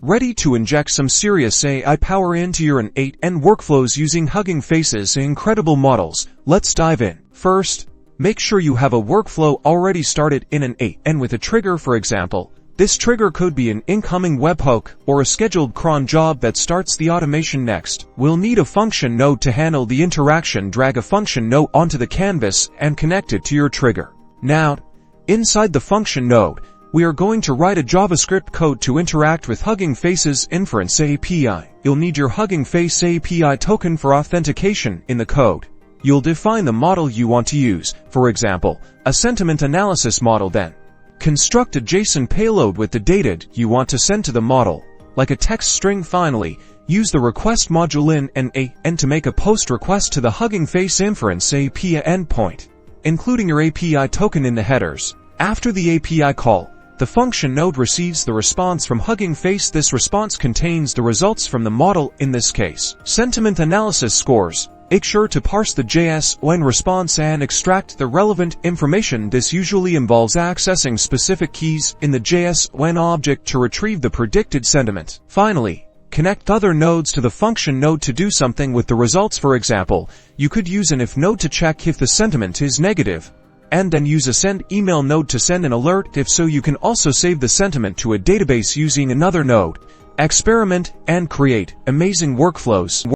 Ready to inject some serious AI power into your N8n workflows using Hugging Face's incredible models? Let's dive in. First, make sure you have a workflow already started in N8n with a trigger, for example. This trigger could be an incoming webhook or a scheduled cron job that starts the automation next. We'll need a function node to handle the interaction. Drag a function node onto the canvas and connect it to your trigger. Now, inside the function node, we are going to write a JavaScript code to interact with Hugging Face's Inference API. You'll need your Hugging Face API token for authentication in the code. You'll define the model you want to use, for example, a sentiment analysis model. Then, construct a JSON payload with the data you want to send to the model, like a text string. Finally, use the request module in N8n to make a post request to the Hugging Face Inference API endpoint, including your API token in the headers. After the API call, the function node receives the response from Hugging Face. This response contains the results from the model, in this case, sentiment analysis scores. Make sure to parse the JSON response and extract the relevant information. This usually involves accessing specific keys in the JSON object to retrieve the predicted sentiment. Finally, connect other nodes to the function node to do something with the results. For example, you could use an if node to check if the sentiment is negative, and then use a send email node to send an alert if so. You can also save the sentiment to a database using another node. Experiment and create amazing workflows.